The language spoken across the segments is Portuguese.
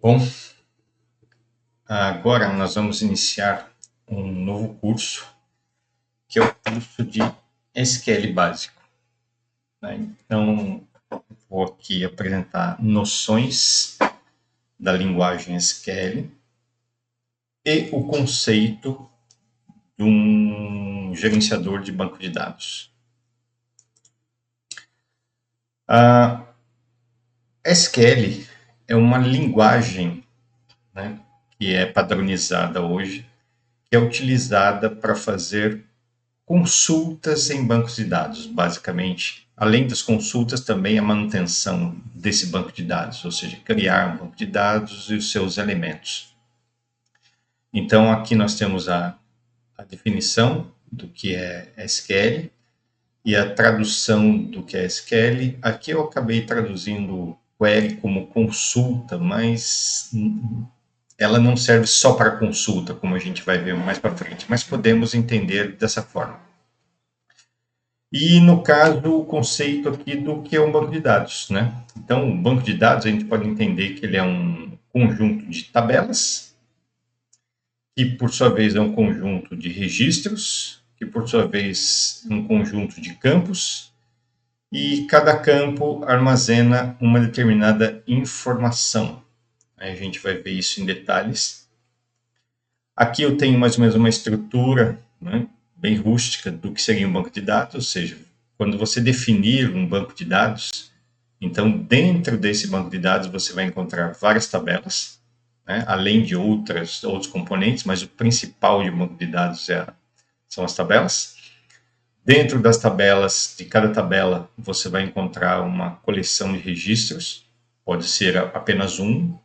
Bom, agora nós vamos iniciar um novo curso, que é o curso de SQL básico. Então, vou aqui apresentar noções da linguagem SQL e o conceito de um gerenciador de banco de dados. A SQL é uma linguagem, que é padronizada hoje, que é utilizada para fazer consultas em bancos de dados, basicamente. Além das consultas, também a manutenção desse banco de dados, ou seja, criar um banco de dados e os seus elementos. Então, aqui nós temos a definição do que é SQL e a tradução do que é SQL. Aqui eu acabei traduzindo query como consulta, mas ela não serve só para consulta, como a gente vai ver mais para frente, mas podemos entender dessa forma. E, no caso, o conceito aqui do que é um banco de dados, né? Então, o banco de dados, a gente pode entender que ele é um conjunto de tabelas, que, por sua vez, é um conjunto de registros, que, por sua vez, é um conjunto de campos, e cada campo armazena uma determinada informação. A gente vai ver isso em detalhes. Aqui eu tenho mais ou menos uma estrutura, né, bem rústica do que seria um banco de dados, ou seja, quando você definir um banco de dados, então dentro desse banco de dados você vai encontrar várias tabelas, né, além de outros componentes, mas o principal de um banco de dados são as tabelas. Dentro das tabelas, de cada tabela, você vai encontrar uma coleção de registros, pode ser apenas um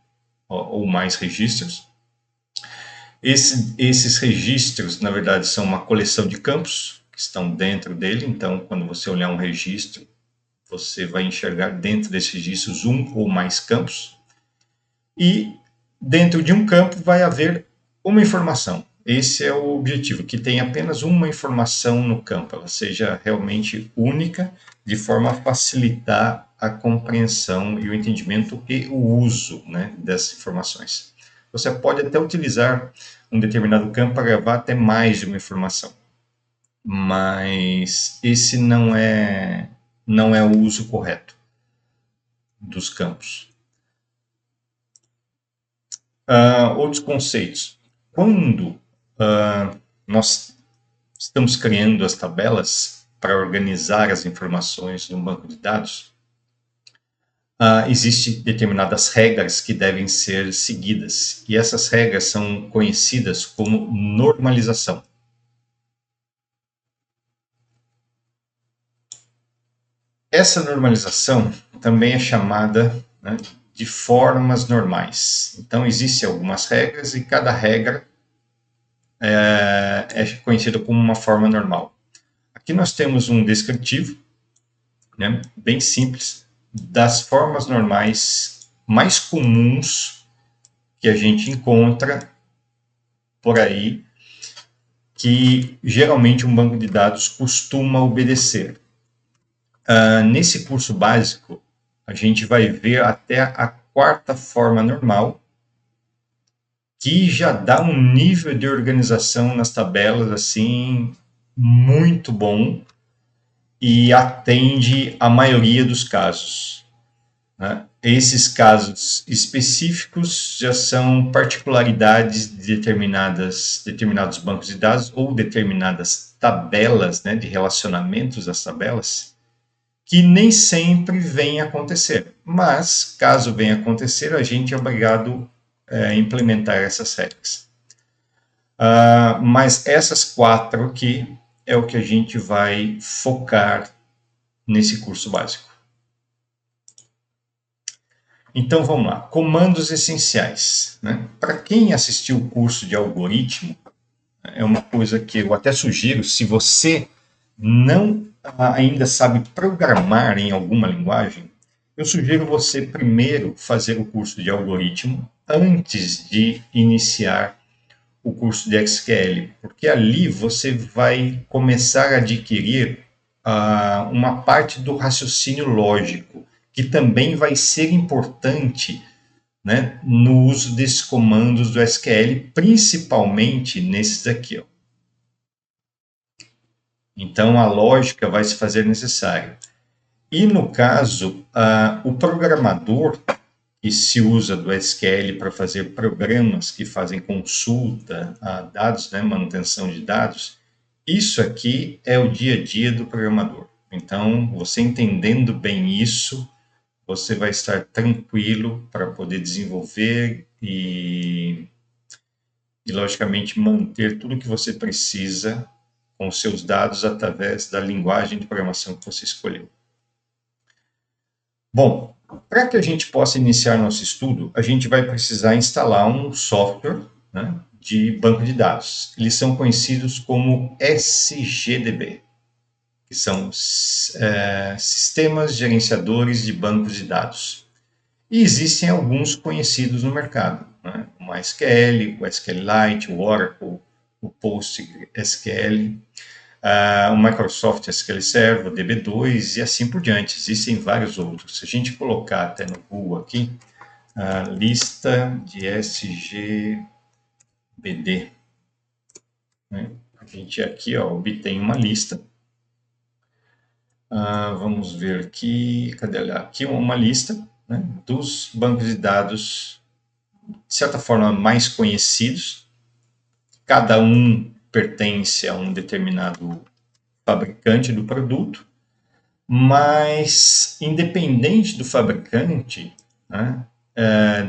ou mais registros. Esses registros, na verdade, são uma coleção de campos que estão dentro dele. Então, quando você olhar um registro, você vai enxergar dentro desses registros um ou mais campos. E dentro de um campo vai haver uma informação. Esse é o objetivo, que tenha apenas uma informação no campo, ela seja realmente única, de forma a facilitar a compreensão e o entendimento e o uso, né, dessas informações. Você pode até utilizar um determinado campo para gravar até mais de uma informação, mas esse não é o uso correto dos campos. Outros conceitos. Quando nós estamos criando as tabelas para organizar as informações num banco de dados, existem determinadas regras que devem ser seguidas, e essas regras são conhecidas como normalização. Essa normalização também é chamada, né, de formas normais. Então, existem algumas regras e cada regra é conhecida como uma forma normal. Aqui nós temos um descritivo, né, bem simples, das formas normais mais comuns que a gente encontra por aí, que geralmente um banco de dados costuma obedecer. Nesse curso básico, a gente vai ver até a quarta forma normal, que já dá um nível de organização nas tabelas assim muito bom e atende a maioria dos casos, né? Esses casos específicos já são particularidades de determinados bancos de dados ou determinadas tabelas, né, de relacionamentos das tabelas, que nem sempre vem a acontecer. Mas, caso venha a acontecer, a gente é obrigado a implementar essas regras. Mas essas quatro aqui é o que a gente vai focar nesse curso básico. Então, vamos lá. Comandos essenciais, né? Para quem assistiu o curso de algoritmo, é uma coisa que eu até sugiro, se você não ainda sabe programar em alguma linguagem, eu sugiro você primeiro fazer o curso de algoritmo antes de iniciar o curso de SQL, porque ali você vai começar a adquirir uma parte do raciocínio lógico, que também vai ser importante né, no uso desses comandos do SQL, principalmente nesses aqui, ó. Então, a lógica vai se fazer necessária. E, no caso, o programador que se usa do SQL para fazer programas que fazem consulta a dados, né, manutenção de dados, isso aqui é o dia a dia do programador. Então, você entendendo bem isso, você vai estar tranquilo para poder desenvolver e, logicamente, manter tudo o que você precisa com os seus dados através da linguagem de programação que você escolheu. Bom, para que a gente possa iniciar nosso estudo, a gente vai precisar instalar um software, né, de banco de dados. Eles são conhecidos como SGDB, que são sistemas gerenciadores de bancos de dados. E existem alguns conhecidos no mercado, né? O MySQL, o SQLite, o Oracle, o PostgreSQL, o Microsoft SQL Server, o DB2 e assim por diante. Existem vários outros. Se a gente colocar até no Google aqui, a lista de SGBD, né? A gente aqui obtém uma lista. Vamos ver aqui, cadê ela? Aqui uma lista, né, dos bancos de dados, de certa forma, mais conhecidos. Cada um pertence a um determinado fabricante do produto, mas independente do fabricante, né,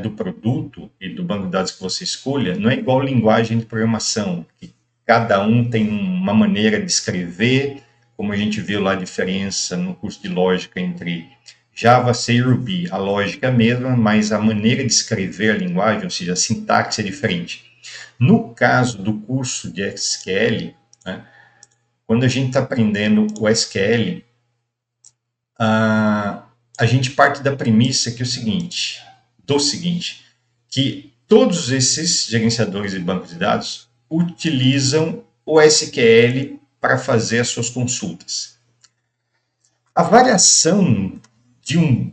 do produto e do banco de dados que você escolha, não é igual linguagem de programação, que cada um tem uma maneira de escrever, como a gente viu lá a diferença no curso de lógica entre Java, C e Ruby. A lógica é a mesma, mas a maneira de escrever a linguagem, ou seja, a sintaxe é diferente. No caso do curso de SQL, né, quando a gente está aprendendo o SQL, a gente parte da premissa que que todos esses gerenciadores de bancos de dados utilizam o SQL para fazer as suas consultas. A variação de um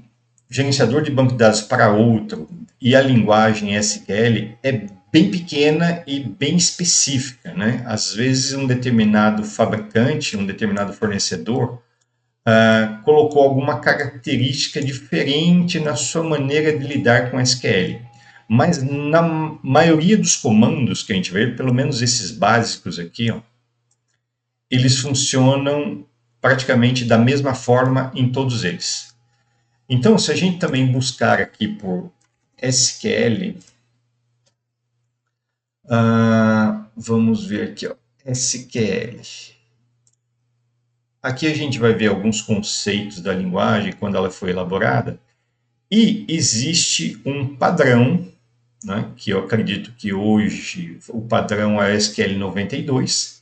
gerenciador de banco de dados para outro e a linguagem SQL é bem pequena e bem específica, né? Às vezes um determinado fabricante, um determinado fornecedor colocou alguma característica diferente na sua maneira de lidar com SQL. Mas na maioria dos comandos que a gente vê, pelo menos esses básicos aqui, eles funcionam praticamente da mesma forma em todos eles. Então, se a gente também buscar aqui por SQL, vamos ver aqui, SQL. Aqui a gente vai ver alguns conceitos da linguagem quando ela foi elaborada, e existe um padrão, né, que eu acredito que hoje o padrão é SQL 92,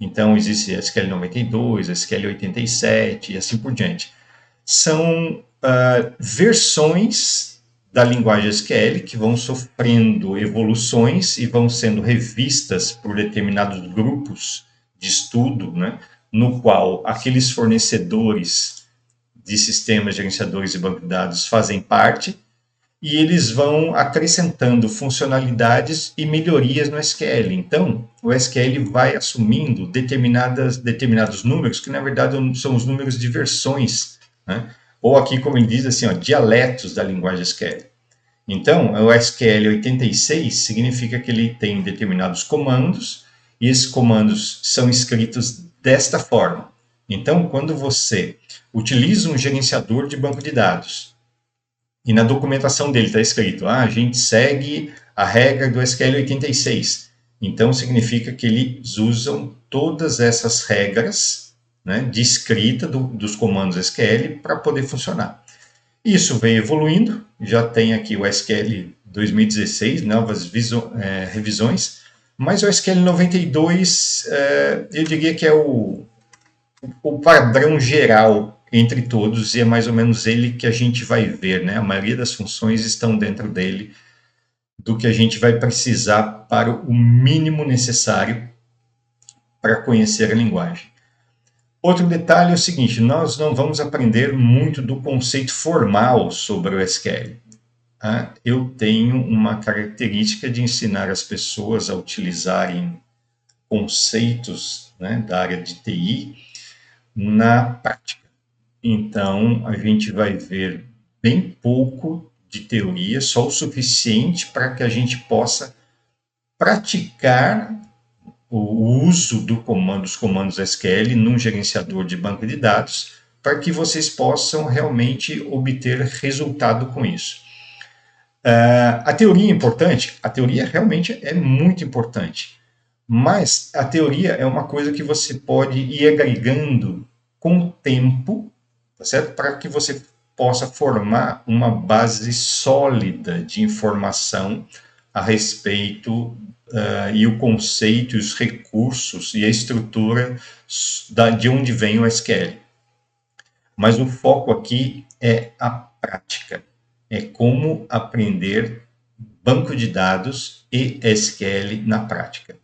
então existe SQL 92, SQL 87 e assim por diante. São versões da linguagem SQL que vão sofrendo evoluções e vão sendo revistas por determinados grupos de estudo, né, no qual aqueles fornecedores de sistemas gerenciadores de banco de dados fazem parte, e eles vão acrescentando funcionalidades e melhorias no SQL. Então, o SQL vai assumindo determinados números, que na verdade são os números de versões, né? Ou aqui, como ele diz assim, dialetos da linguagem SQL. Então, o SQL 86 significa que ele tem determinados comandos, e esses comandos são escritos desta forma. Então, quando você utiliza um gerenciador de banco de dados, e na documentação dele está escrito, a gente segue a regra do SQL 86. Então, significa que eles usam todas essas regras, né, de escrita dos comandos SQL para poder funcionar. Isso vem evoluindo, já tem aqui o SQL 2016, novas revisões, mas o SQL 92, eu diria que é o padrão geral entre todos, e é mais ou menos ele que a gente vai ver, né? A maioria das funções estão dentro dele, do que a gente vai precisar para o mínimo necessário para conhecer a linguagem. Outro detalhe é o seguinte, nós não vamos aprender muito do conceito formal sobre o SQL. eu tenho uma característica de ensinar as pessoas a utilizarem conceitos, né, da área de TI na prática. Então, a gente vai ver bem pouco de teoria, só o suficiente para que a gente possa praticar o uso dos comandos SQL num gerenciador de banco de dados, para que vocês possam realmente obter resultado com isso. A teoria é importante? A teoria realmente é muito importante, mas a teoria é uma coisa que você pode ir agregando com o tempo, tá certo? Para que você possa formar uma base sólida de informação a respeito e o conceito, os recursos e a estrutura de onde vem o SQL. Mas o foco aqui é a prática, é como aprender banco de dados e SQL na prática.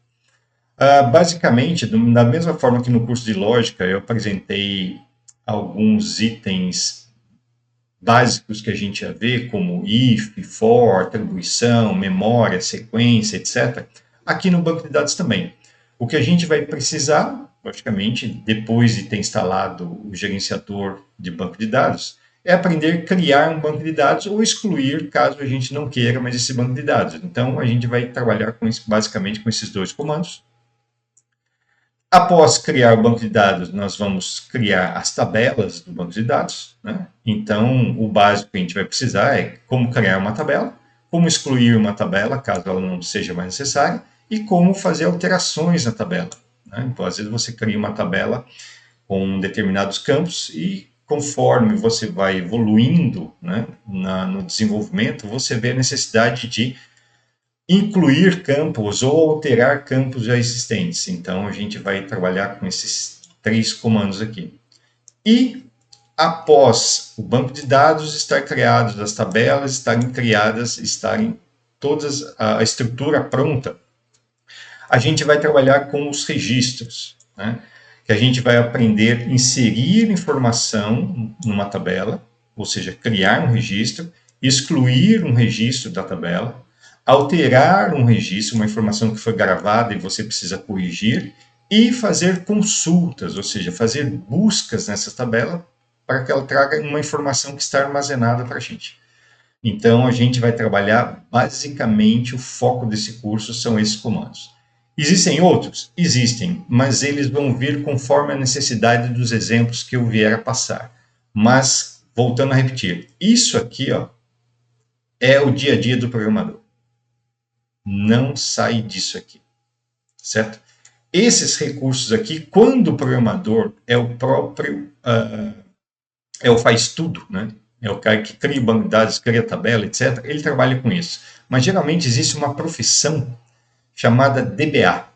Basicamente, da mesma forma que no curso de lógica eu apresentei alguns itens básicos que a gente já vê, como if, for, atribuição, memória, sequência, etc., aqui no banco de dados também. O que a gente vai precisar, logicamente, depois de ter instalado o gerenciador de banco de dados, é aprender a criar um banco de dados ou excluir, caso a gente não queira mais esse banco de dados. Então, a gente vai trabalhar basicamente com esses dois comandos. Após criar o banco de dados, nós vamos criar as tabelas do banco de dados, né? Então, o básico que a gente vai precisar é como criar uma tabela, como excluir uma tabela, caso ela não seja mais necessária, e como fazer alterações na tabela, né? Então, às vezes você cria uma tabela com determinados campos e conforme você vai evoluindo, né, no desenvolvimento, você vê a necessidade de incluir campos ou alterar campos já existentes. Então, a gente vai trabalhar com esses três comandos aqui. E, após o banco de dados estar criado, as tabelas estarem criadas, estarem todas a estrutura pronta, a gente vai trabalhar com os registros, né? Que a gente vai aprender a inserir informação numa tabela, ou seja, criar um registro, excluir um registro da tabela, alterar um registro, uma informação que foi gravada e você precisa corrigir, e fazer consultas, ou seja, fazer buscas nessa tabela para que ela traga uma informação que está armazenada para a gente. Então, a gente vai trabalhar, basicamente, o foco desse curso são esses comandos. Existem outros? Existem, mas eles vão vir conforme a necessidade dos exemplos que eu vier a passar. Mas, voltando a repetir, isso aqui ó, é o dia a dia do programador. Não sai disso aqui, certo? Esses recursos aqui, quando o programador é o próprio, é o faz tudo, né? É o cara que cria o banco de dados, cria a tabela, etc., ele trabalha com isso. Mas geralmente existe uma profissão chamada DBA.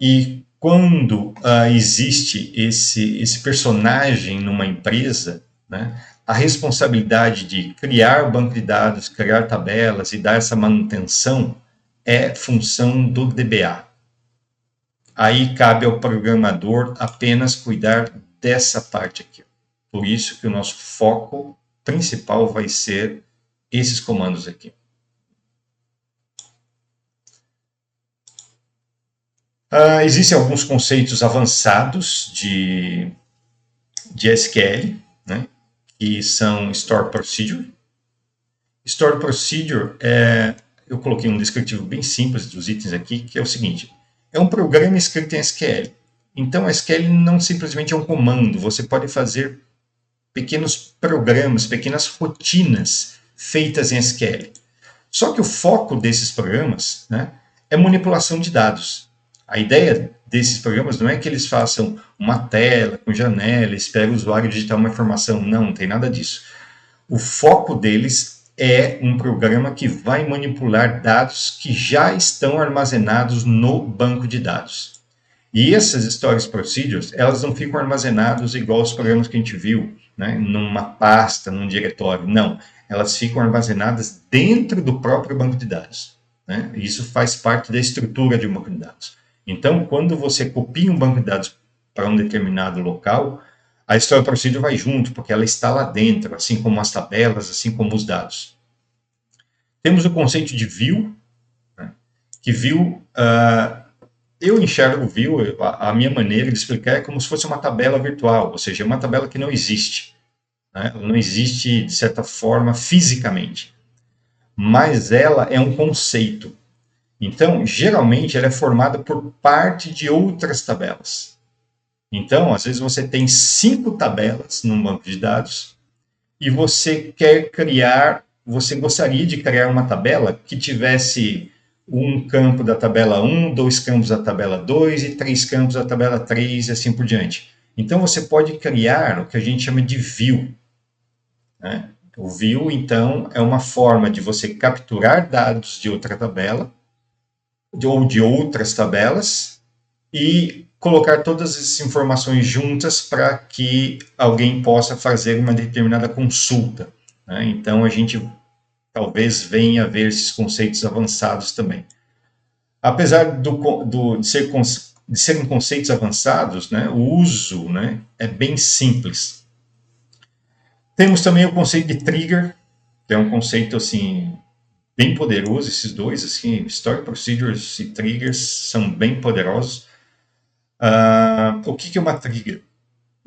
E quando existe esse personagem numa empresa, né, a responsabilidade de criar o banco de dados, criar tabelas e dar essa manutenção é função do DBA. Aí cabe ao programador apenas cuidar dessa parte aqui. Por isso que o nosso foco principal vai ser esses comandos aqui. Existem alguns conceitos avançados de SQL, né, que são Store Procedure. Store Procedure eu coloquei um descritivo bem simples dos itens aqui, que é o seguinte: é um programa escrito em SQL. Então, SQL não simplesmente é um comando, você pode fazer pequenos programas, pequenas rotinas feitas em SQL. Só que o foco desses programas, né, é manipulação de dados. A ideia desses programas não é que eles façam uma tela com janela, espere o usuário digitar uma informação. Não tem nada disso. O foco deles é um programa que vai manipular dados que já estão armazenados no banco de dados. E essas Storage Procedures, elas não ficam armazenadas igual os programas que a gente viu, né, numa pasta, num diretório. Não, elas ficam armazenadas dentro do próprio banco de dados, né? Isso faz parte da estrutura de um banco de dados. Então, quando você copia um banco de dados para um determinado local, a Storage Procedure vai junto, porque ela está lá dentro, assim como as tabelas, assim como os dados. Temos o conceito de view, né, que view, eu enxergo o view, a minha maneira de explicar é como se fosse uma tabela virtual, ou seja, uma tabela que não existe, né, não existe, de certa forma, fisicamente, mas ela é um conceito. Então, geralmente, ela é formada por parte de outras tabelas. Então, às vezes você tem 5 tabelas num banco de dados e você gostaria de criar uma tabela que tivesse um campo da tabela 1, 2 campos da tabela 2 e 3 campos da tabela 3 e assim por diante. Então, você pode criar o que a gente chama de view, né? O view, então, é uma forma de você capturar dados de outra tabela ou de outras tabelas e colocar todas essas informações juntas para que alguém possa fazer uma determinada consulta, né? Então, a gente talvez venha a ver esses conceitos avançados também. Apesar de serem conceitos avançados, né, o uso, né, é bem simples. Temos também o conceito de trigger, que é um conceito assim bem poderoso. Esses dois, assim, Story Procedures e Triggers, são bem poderosos. O que é uma trigger?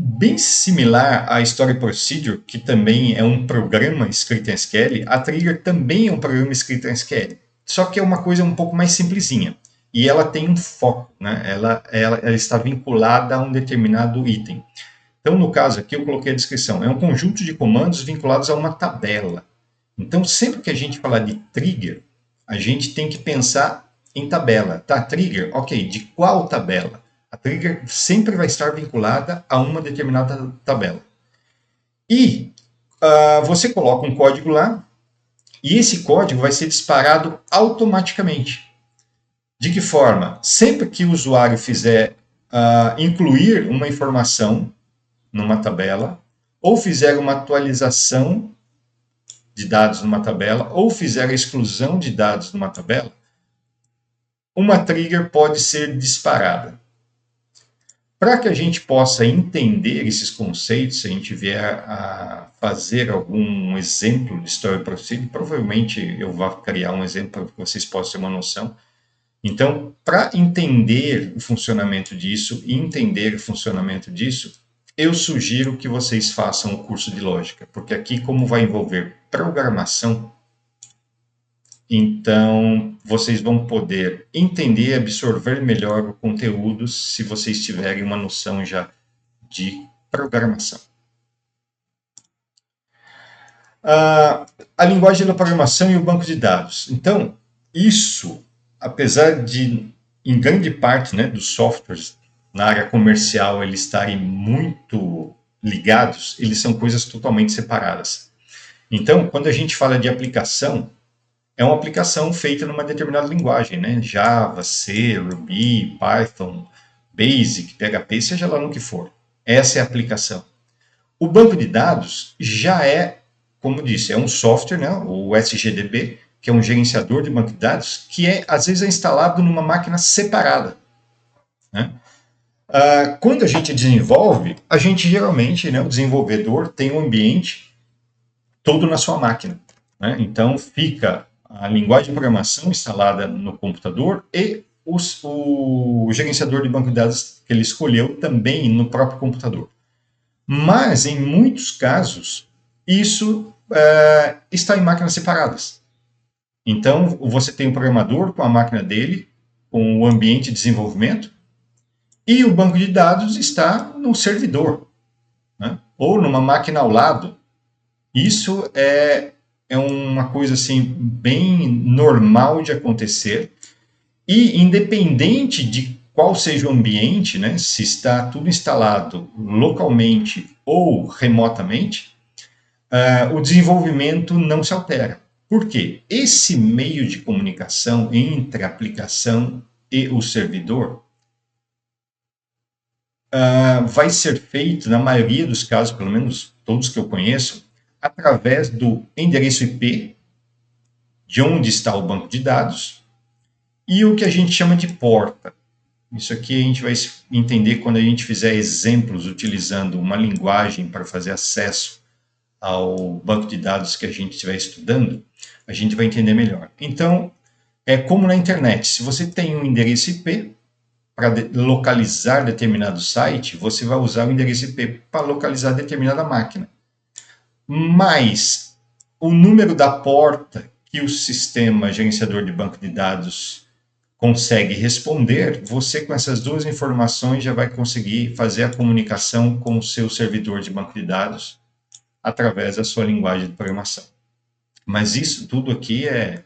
Bem similar à Story Procedure, que também é um programa escrito em SQL, a trigger também é um programa escrito em SQL. Só que é uma coisa um pouco mais simplesinha. E ela tem um foco, né? Ela está vinculada a um determinado item. Então, no caso aqui, eu coloquei a descrição. É um conjunto de comandos vinculados a uma tabela. Então, sempre que a gente falar de trigger, a gente tem que pensar em tabela. Tá, trigger, ok, de qual tabela? A trigger sempre vai estar vinculada a uma determinada tabela. E você coloca um código lá, e esse código vai ser disparado automaticamente. De que forma? Sempre que o usuário fizer incluir uma informação numa tabela, ou fizer uma atualização de dados numa tabela, ou fizer a exclusão de dados numa tabela, uma trigger pode ser disparada. Para que a gente possa entender esses conceitos, se a gente vier a fazer algum exemplo de Story Procedure, provavelmente eu vou criar um exemplo para que vocês possam ter uma noção. Então, para entender o funcionamento disso e entender o funcionamento disso, eu sugiro que vocês façam o curso de lógica, porque aqui, como vai envolver programação, então vocês vão poder entender e absorver melhor o conteúdo se vocês tiverem uma noção já de programação. A linguagem da programação e o banco de dados. Então, isso, apesar de, em grande parte, né, dos softwares na área comercial eles estarem muito ligados, eles são coisas totalmente separadas. Então, quando a gente fala de aplicação, é uma aplicação feita numa determinada linguagem, né? Java, C, Ruby, Python, Basic, PHP, seja lá no que for. Essa é a aplicação. O banco de dados já é, como disse, é um software, né? O SGDB, que é um gerenciador de banco de dados, que às vezes é instalado numa máquina separada, né? Quando a gente desenvolve, a gente geralmente, né, o desenvolvedor tem um ambiente todo na sua máquina, né? Então fica a linguagem de programação instalada no computador e o gerenciador de banco de dados que ele escolheu também no próprio computador. Mas, em muitos casos, isso está em máquinas separadas. Então, você tem o programador com a máquina dele, com o ambiente de desenvolvimento, e o banco de dados está no servidor, né? Ou numa máquina ao lado. Isso é uma coisa assim bem normal de acontecer, e independente de qual seja o ambiente, né, se está tudo instalado localmente ou remotamente, o desenvolvimento não se altera. Por quê? Esse meio de comunicação entre a aplicação e o servidor vai ser feito, na maioria dos casos, pelo menos todos que eu conheço, através do endereço IP, de onde está o banco de dados, e o que a gente chama de porta. Isso aqui a gente vai entender quando a gente fizer exemplos utilizando uma linguagem para fazer acesso ao banco de dados que a gente estiver estudando, a gente vai entender melhor. Então, é como na internet, se você tem um endereço IP para localizar determinado site, você vai usar o endereço IP para localizar determinada máquina. Mas o número da porta que o sistema gerenciador de banco de dados consegue responder, você com essas duas informações já vai conseguir fazer a comunicação com o seu servidor de banco de dados através da sua linguagem de programação. Mas isso tudo aqui é,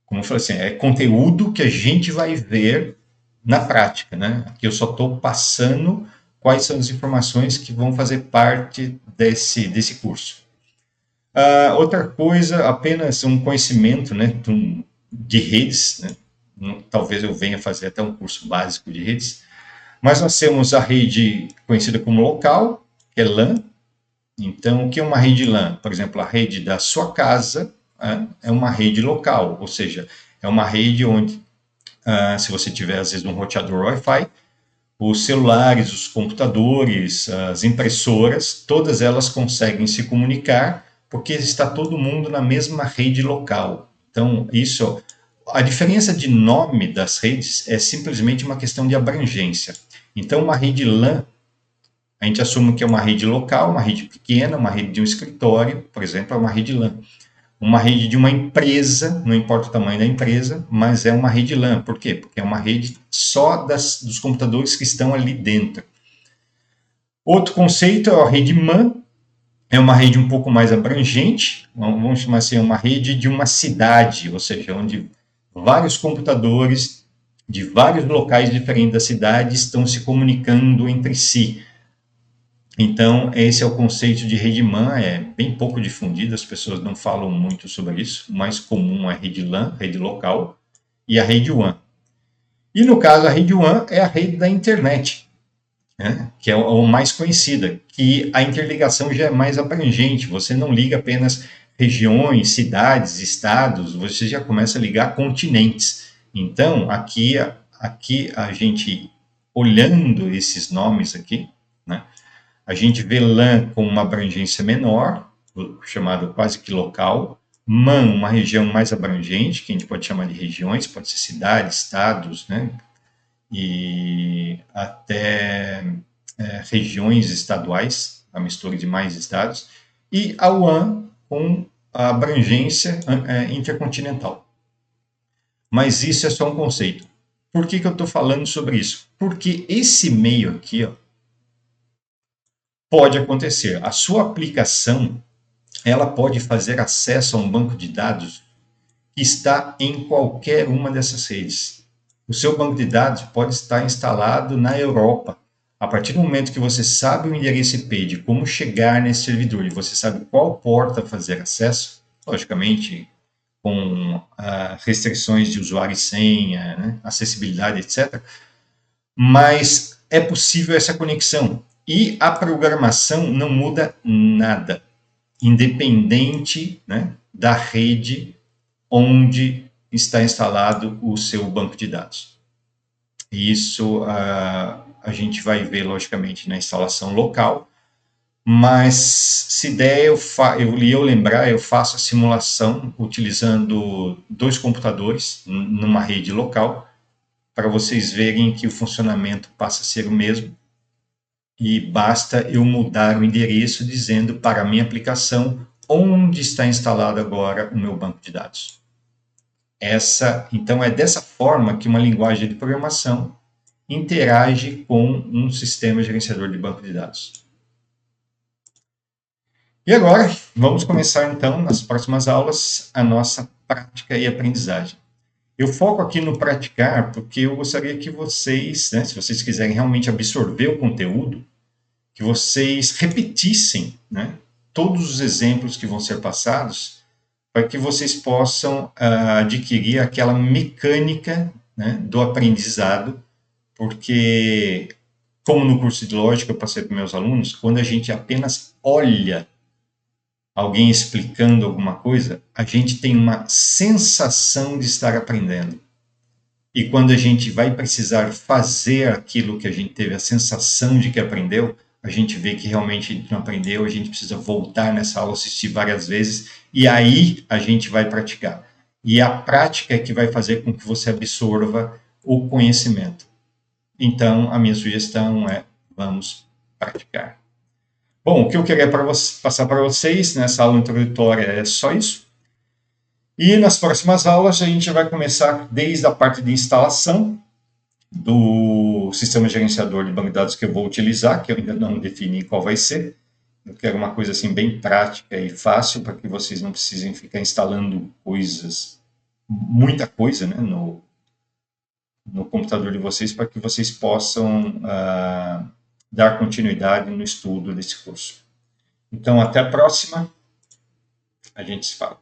como eu falei assim, é conteúdo que a gente vai ver na prática, né? Aqui eu só estou passando quais são as informações que vão fazer parte desse curso. Outra coisa, apenas um conhecimento, né, de redes, né? Talvez eu venha fazer até um curso básico de redes, mas nós temos a rede conhecida como local, que é LAN. Então, o que é uma rede LAN? Por exemplo, a rede da sua casa é uma rede local, ou seja, é uma rede onde, se você tiver, às vezes, um roteador Wi-Fi, os celulares, os computadores, as impressoras, todas elas conseguem se comunicar porque está todo mundo na mesma rede local. Então, isso, a diferença de nome das redes é simplesmente uma questão de abrangência. Então, uma rede LAN, a gente assume que é uma rede local, uma rede pequena, uma rede de um escritório, por exemplo, é uma rede LAN. Uma rede de uma empresa, não importa o tamanho da empresa, mas é uma rede LAN. Por quê? Porque é uma rede só dos computadores que estão ali dentro. Outro conceito é a rede MAN, é uma rede um pouco mais abrangente, vamos chamar assim, uma rede de uma cidade, ou seja, onde vários computadores de vários locais diferentes da cidade estão se comunicando entre si. Então, esse é o conceito de rede MAN, é bem pouco difundido, as pessoas não falam muito sobre isso. O mais comum é a rede LAN, rede local, e a rede WAN. E no caso, a rede WAN é a rede da internet, né, que é o mais conhecida, que a interligação já é mais abrangente, você não liga apenas regiões, cidades, estados, você já começa a ligar continentes. Então, aqui a gente, olhando esses nomes aqui, né, a gente vê LAN com uma abrangência menor, chamado quase que local. MAN, uma região mais abrangente, que a gente pode chamar de regiões, pode ser cidades, estados, né? E até regiões estaduais, a mistura de mais estados. E a WAN com a abrangência intercontinental. Mas isso é só um conceito. Por que eu estou falando sobre isso? Porque esse meio aqui, ó, pode acontecer. A sua aplicação, ela pode fazer acesso a um banco de dados que está em qualquer uma dessas redes. O seu banco de dados pode estar instalado na Europa. A partir do momento que você sabe o endereço IP de como chegar nesse servidor e você sabe qual porta fazer acesso, logicamente com restrições de usuário e senha, né, acessibilidade, etc. Mas é possível essa conexão. E a programação não muda nada, independente, né, da rede onde está instalado o seu banco de dados. Isso a gente vai ver, logicamente, na instalação local, mas se der, eu lembrar, eu faço a simulação utilizando 2 computadores numa rede local, para vocês verem que o funcionamento passa a ser o mesmo, e basta eu mudar o endereço dizendo para a minha aplicação onde está instalado agora o meu banco de dados. Então, é dessa forma que uma linguagem de programação interage com um sistema gerenciador de banco de dados. E agora, vamos começar então, nas próximas aulas, a nossa prática e aprendizagem. Eu foco aqui no praticar porque eu gostaria que vocês, né, se vocês quiserem realmente absorver o conteúdo, que vocês repetissem, né, todos os exemplos que vão ser passados, para que vocês possam adquirir aquela mecânica, né, do aprendizado, porque, como no curso de lógica eu passei para meus alunos, quando a gente apenas olha alguém explicando alguma coisa, a gente tem uma sensação de estar aprendendo. E quando a gente vai precisar fazer aquilo que a gente teve a sensação de que aprendeu, a gente vê que realmente a gente não aprendeu, a gente precisa voltar nessa aula, assistir várias vezes, e aí a gente vai praticar. E a prática é que vai fazer com que você absorva o conhecimento. Então, a minha sugestão é: vamos praticar. Bom, o que eu queria passar para vocês nessa aula introdutória é só isso. E nas próximas aulas a gente vai começar desde a parte de instalação do sistema gerenciador de banco de dados que eu vou utilizar, que eu ainda não defini qual vai ser. Eu quero uma coisa assim bem prática e fácil para que vocês não precisem ficar instalando coisas, muita coisa, né, no computador de vocês, para que vocês possam dar continuidade no estudo desse curso. Então, até a próxima. A gente se fala.